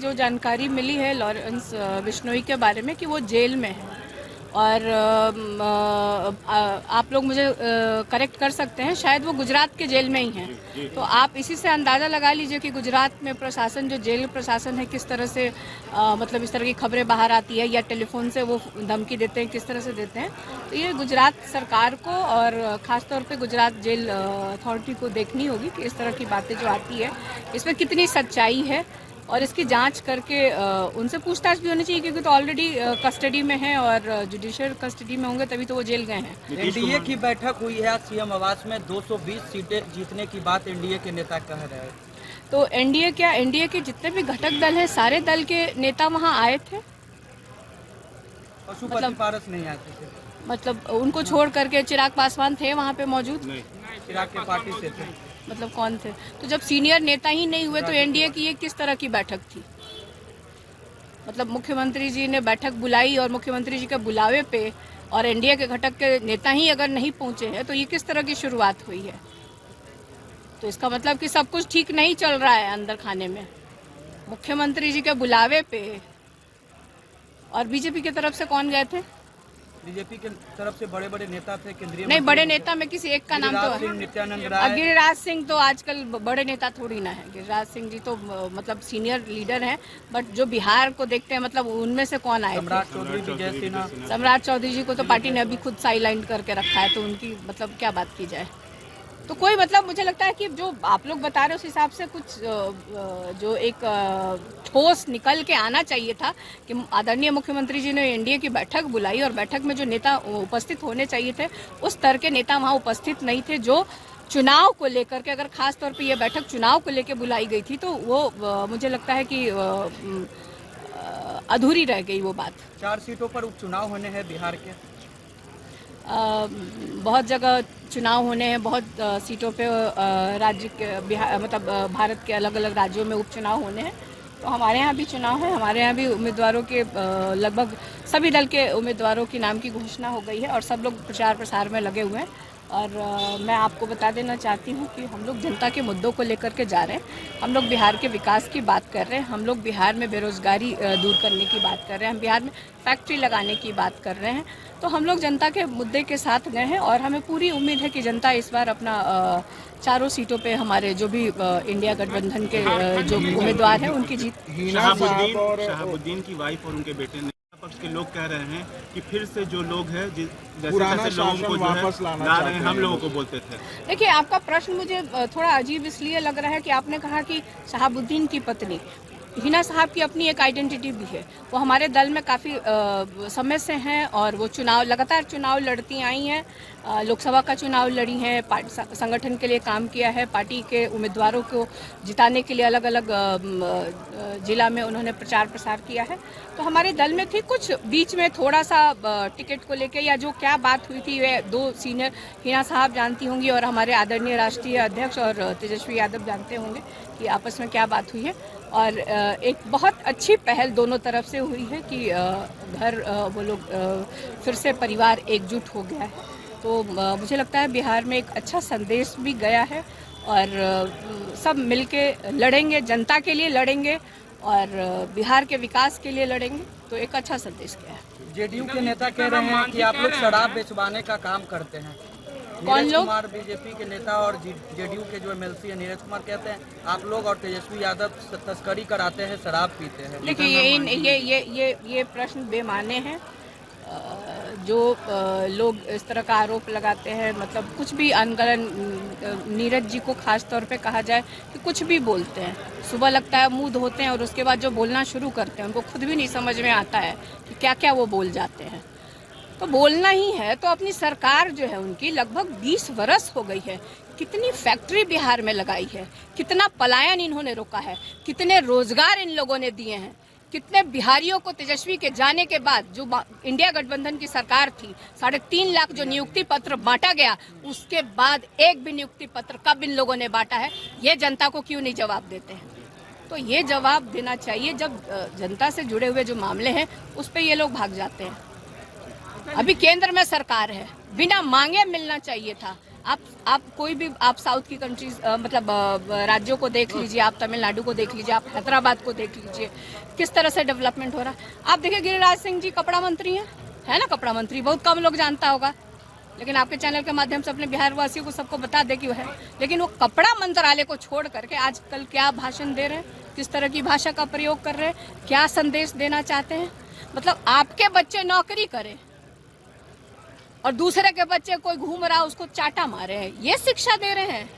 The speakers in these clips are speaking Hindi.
जो जानकारी मिली है लॉरेंस बिश्नोई के बारे में कि वो जेल में है और आप लोग मुझे करेक्ट कर सकते हैं, शायद वो गुजरात के जेल में ही हैं। तो आप इसी से अंदाज़ा लगा लीजिए कि गुजरात में प्रशासन, जो जेल प्रशासन है, किस तरह से मतलब इस तरह की खबरें बाहर आती है या टेलीफोन से वो धमकी देते हैं, किस तरह से देते हैं। तो ये गुजरात सरकार को और ख़ास तौर पे गुजरात जेल अथॉरिटी को देखनी होगी कि इस तरह की बातें जो आती है इसमें कितनी सच्चाई है और इसकी जांच करके उनसे पूछताछ भी होनी चाहिए, क्योंकि तो ऑलरेडी कस्टडी में है और जुडिशियल कस्टडी में होंगे तभी तो वो जेल गए हैं। एनडीए की बैठक हुई है सीएम आवास में, 220 सीटें जीतने की बात एनडीए के नेता कह रहे हैं। तो एनडीए के जितने भी घटक दल हैं सारे दल के नेता वहाँ आए थे। पशुपति पारस नहीं आए थे? मतलब उनको छोड़ करके चिराग पासवान थे वहाँ पे मौजूद? चिराग के पार्टी से थे। मतलब कौन थे? तो जब सीनियर नेता ही नहीं हुए तो एनडीए की ये किस तरह की बैठक थी? मतलब मुख्यमंत्री जी ने बैठक बुलाई और मुख्यमंत्री जी के बुलावे पे और एनडीए के घटक के नेता ही अगर नहीं पहुंचे हैं तो ये किस तरह की शुरुआत हुई है? तो इसका मतलब कि सब कुछ ठीक नहीं चल रहा है अंदर खाने में। मुख्यमंत्री जी के बुलावे पे और बीजेपी की तरफ से कौन गए थे? बीजेपी की तरफ से बड़े बड़े नेता थे, केंद्रीय नहीं, बड़े नेता में किसी एक का नाम तो है। नित्यानंद राय। गिरिराज सिंह तो आजकल बड़े नेता थोड़ी ना है। गिरिराज सिंह जी तो मतलब सीनियर लीडर हैं, बट जो बिहार को देखते हैं मतलब उनमें से कौन आए? सम्राट चौधरी, विजय सिन्हा। सम्राट चौधरी जी को तो पार्टी ने अभी खुद साइडलाइन करके रखा है, तो उनकी मतलब क्या बात की जाए। तो कोई मतलब मुझे लगता है कि जो आप लोग बता रहे हो उस हिसाब से कुछ जो एक ठोस निकल के आना चाहिए था कि आदरणीय मुख्यमंत्री जी ने एनडीए की बैठक बुलाई और बैठक में जो नेता उपस्थित होने चाहिए थे उस स्तर के नेता वहाँ उपस्थित नहीं थे। जो चुनाव को लेकर के, अगर खास तौर पे ये बैठक चुनाव को लेकर बुलाई गई थी तो वो मुझे लगता है कि अधूरी रह गई वो बात। 4 सीटों पर उपचुनाव होने हैं बिहार के। बहुत जगह चुनाव होने हैं, बहुत सीटों पे राज्य के बिहार मतलब भारत के अलग अलग राज्यों में उपचुनाव होने हैं। तो हमारे यहाँ भी चुनाव है, हमारे यहाँ भी उम्मीदवारों के लगभग सभी दल के उम्मीदवारों की नाम की घोषणा हो गई है और सब लोग प्रचार प्रसार में लगे हुए हैं। और मैं आपको बता देना चाहती हूँ कि हम लोग जनता के मुद्दों को लेकर के जा रहे हैं। हम लोग बिहार के विकास की बात कर रहे हैं, हम लोग बिहार में बेरोजगारी दूर करने की बात कर रहे हैं, हम बिहार में फैक्ट्री लगाने की बात कर रहे हैं। तो हम लोग जनता के मुद्दे के साथ गए हैं और हमें पूरी उम्मीद है कि जनता इस बार अपना चारों सीटों पे हमारे जो भी इंडिया गठबंधन के जो उम्मीदवार हैं उनकी जीत। शहाबुद्दीन की वाइफ और उनके बेटे ने पक्ष के लोग कह रहे हैं कि फिर से जो लोग हैं जैसे लोगों को जो है ला रहे हैं, हम लोगों को बोलते थे। देखिए, आपका प्रश्न मुझे थोड़ा अजीब इसलिए लग रहा है कि आपने कहा कि शहाबुद्दीन की पत्नी हिना साहब की अपनी एक आइडेंटिटी भी है। वो हमारे दल में काफ़ी समय से हैं और वो लगातार चुनाव लड़ती आई हैं, लोकसभा का चुनाव लड़ी हैं, पार्टी संगठन के लिए काम किया है, पार्टी के उम्मीदवारों को जिताने के लिए अलग अलग जिला में उन्होंने प्रचार प्रसार किया है। तो हमारे दल में थी, कुछ बीच में थोड़ा सा टिकट को लेके या जो क्या बात हुई थी वे 2 सीनियर हिना साहब जानती होंगी और हमारे आदरणीय राष्ट्रीय अध्यक्ष और तेजस्वी यादव जानते होंगे कि आपस में क्या बात हुई है। और एक बहुत अच्छी पहल दोनों तरफ से हुई है कि वो लोग फिर से परिवार एकजुट हो गया है। तो मुझे लगता है बिहार में एक अच्छा संदेश भी गया है और सब मिलके लड़ेंगे, जनता के लिए लड़ेंगे और बिहार के विकास के लिए लड़ेंगे। तो एक अच्छा संदेश गया है। जेडीयू के नेता कह रहे हैं कि आप लोग शराब बेचवाने का काम करते हैं। कौन लोग? कुमार बीजेपी के नेता और जेडीयू के जो एमएलसी है नीरज कुमार कहते हैं आप लोग और तेजस्वी यादव तस्करी कराते हैं, शराब पीते हैं। देखिए, ये प्रश्न बेमाने हैं। जो लोग इस तरह का आरोप लगाते हैं, मतलब कुछ भी अनगढ़, नीरज जी को खास तौर पे कहा जाए कि कुछ भी बोलते हैं। सुबह लगता है मुंह धोते हैं और उसके बाद जो बोलना शुरू करते हैं उनको खुद भी नहीं समझ में आता है कि क्या क्या वो बोल जाते हैं। तो बोलना ही है तो अपनी सरकार जो है उनकी लगभग 20 वर्ष हो गई है, कितनी फैक्ट्री बिहार में लगाई है, कितना पलायन इन्होंने रोका है, कितने रोजगार इन लोगों ने दिए हैं, कितने बिहारियों को तेजस्वी के जाने के बाद जो इंडिया गठबंधन की सरकार थी 3.5 लाख जो नियुक्ति पत्र बांटा गया, उसके बाद एक भी नियुक्ति पत्र कब इन लोगों ने बांटा है, ये जनता को क्यों नहीं जवाब देते हैं? तो ये जवाब देना चाहिए। जब जनता से जुड़े हुए जो मामले हैं उस पर ये लोग भाग जाते हैं। अभी केंद्र में सरकार है, बिना मांगे मिलना चाहिए था। आप कोई भी आप साउथ की कंट्रीज मतलब राज्यों को देख लीजिए, आप तमिलनाडु को देख लीजिए, आप हैदराबाद को देख लीजिए, किस तरह से डेवलपमेंट हो रहा है। आप देखिए गिरिराज सिंह जी कपड़ा मंत्री हैं, है ना, कपड़ा मंत्री बहुत कम लोग जानता होगा, लेकिन आपके चैनल के माध्यम से अपने बिहार वासियों को सबको बता दे कि वो है। लेकिन वो कपड़ा मंत्रालय को छोड़ करके आजकल क्या भाषण दे रहे हैं, किस तरह की भाषा का प्रयोग कर रहे हैं, क्या संदेश देना चाहते हैं। मतलब आपके बच्चे नौकरी करें और दूसरे के बच्चे कोई घूम रहा उसको चाटा मारे हैं, ये शिक्षा दे रहे हैं।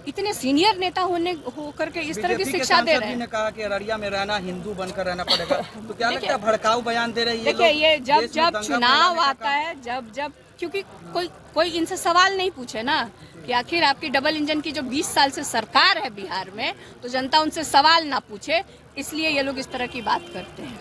इतने सीनियर नेता होकर के इस तरह की शिक्षा दे रहे हैं। ने कहा कि अररिया में रहना हिंदू बनकर रहना पड़ेगा, तो क्या लगता है भड़काऊ बयान दे रही है? देखिए ये जब चुनाव आता है, जब क्योंकि कोई इनसे सवाल नहीं पूछे ना कि आखिर आपकी डबल इंजन की जो 20 साल से सरकार है बिहार में, तो जनता उनसे सवाल ना पूछे, इसलिए ये लोग इस तरह की बात करते हैं।